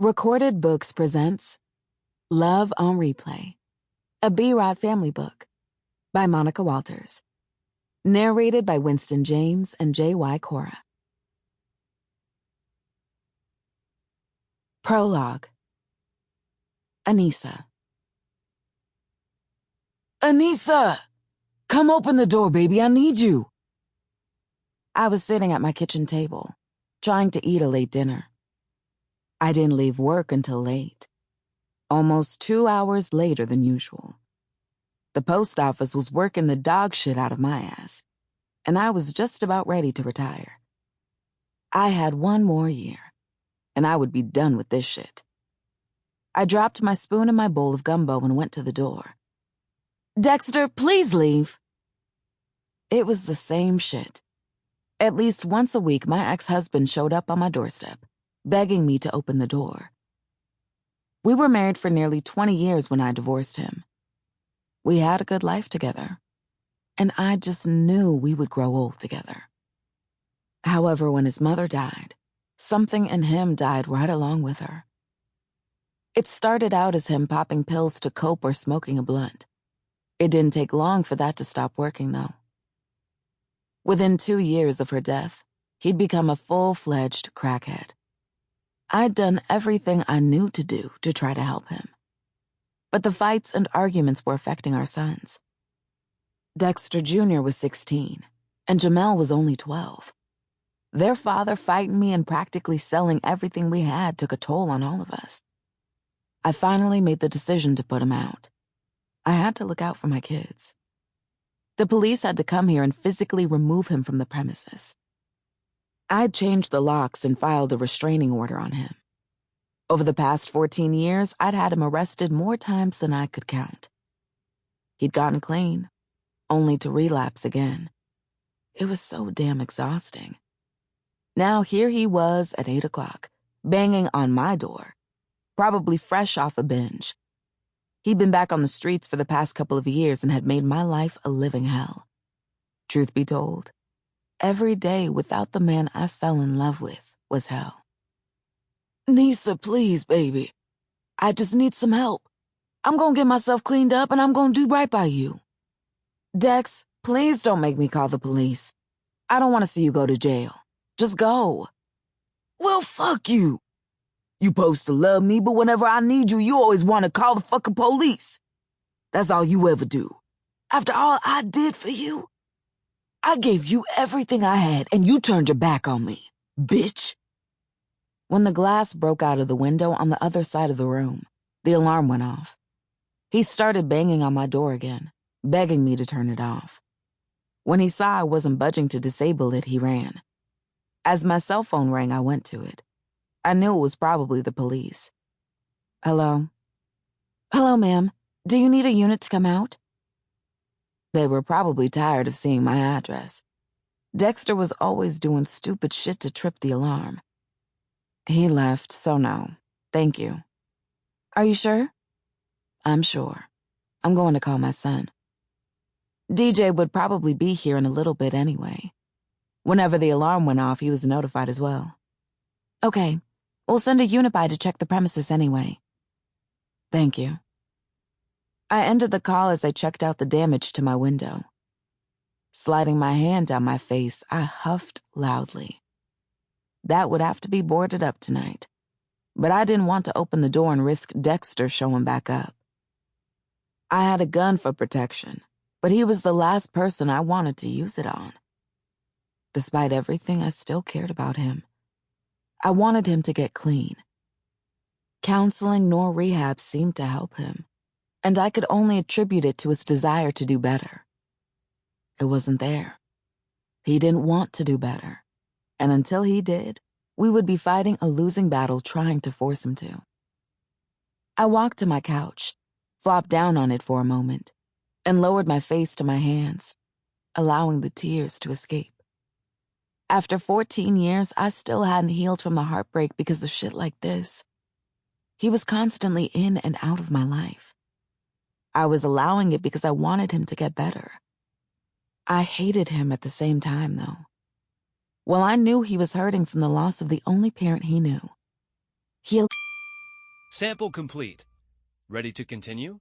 Recorded Books presents Love on Replay, a B-Rod family book by Monica Walters. Narrated by Winston James and J.Y. Kora. Prologue. Anissa. Anissa! Come open the door, baby. I need you. I was sitting at my kitchen table, trying to eat a late dinner. I didn't leave work until late, almost 2 hours later than usual. The post office was working the dog shit out of my ass, and I was just about ready to retire. I had 1 more year, and I would be done with this shit. I dropped my spoon and my bowl of gumbo and went to the door. Dexter, please leave. It was the same shit. At least once a week, my ex-husband showed up on my doorstep, begging me to open the door. We were married for nearly 20 years when I divorced him. We had a good life together, and I just knew we would grow old together. However, when his mother died, something in him died right along with her. It started out as him popping pills to cope or smoking a blunt. It didn't take long for that to stop working, though. Within 2 years of her death, he'd become a full-fledged crackhead. I'd done everything I knew to do to try to help him. But the fights and arguments were affecting our sons. Dexter Jr. was 16, and Jamel was only 12. Their father fighting me and practically selling everything we had took a toll on all of us. I finally made the decision to put him out. I had to look out for my kids. The police had to come here and physically remove him from the premises. I'd changed the locks and filed a restraining order on him. Over the past 14 years, I'd had him arrested more times than I could count. He'd gotten clean, only to relapse again. It was so damn exhausting. Now here he was at 8 o'clock, banging on my door, probably fresh off a binge. He'd been back on the streets for the past couple of years and had made my life a living hell. Truth be told, every day without the man I fell in love with was hell. Nisa, please, baby. I just need some help. I'm gonna get myself cleaned up and I'm gonna do right by you. Dex, please don't make me call the police. I don't want to see you go to jail. Just go. Well, fuck you. You supposed to love me, but whenever I need you, you always want to call the fucking police. That's all you ever do. After all I did for you, I gave you everything I had, and you turned your back on me, bitch. When the glass broke out of the window on the other side of the room, the alarm went off. He started banging on my door again, begging me to turn it off. When he saw I wasn't budging to disable it, he ran. As my cell phone rang, I went to it. I knew it was probably the police. Hello? Hello, ma'am. Do you need a unit to come out? They were probably tired of seeing my address. Dexter was always doing stupid shit to trip the alarm. He left, so no. Thank you. Are you sure? I'm sure. I'm going to call my son. DJ would probably be here in a little bit anyway. Whenever the alarm went off, he was notified as well. Okay, we'll send a Unabridged to check the premises anyway. Thank you. I ended the call as I checked out the damage to my window. Sliding my hand down my face, I huffed loudly. That would have to be boarded up tonight, but I didn't want to open the door and risk Dexter showing back up. I had a gun for protection, but he was the last person I wanted to use it on. Despite everything, I still cared about him. I wanted him to get clean. Counseling nor rehab seemed to help him, and I could only attribute it to his desire to do better. It wasn't there. He didn't want to do better, and until he did, we would be fighting a losing battle trying to force him to. I walked to my couch, flopped down on it for a moment, and lowered my face to my hands, allowing the tears to escape. After 14 years, I still hadn't healed from the heartbreak because of shit like this. He was constantly in and out of my life. I was allowing it because I wanted him to get better. I hated him at the same time, though. Well, I knew he was hurting from the loss of the only parent he knew. He Sample complete. Ready to continue?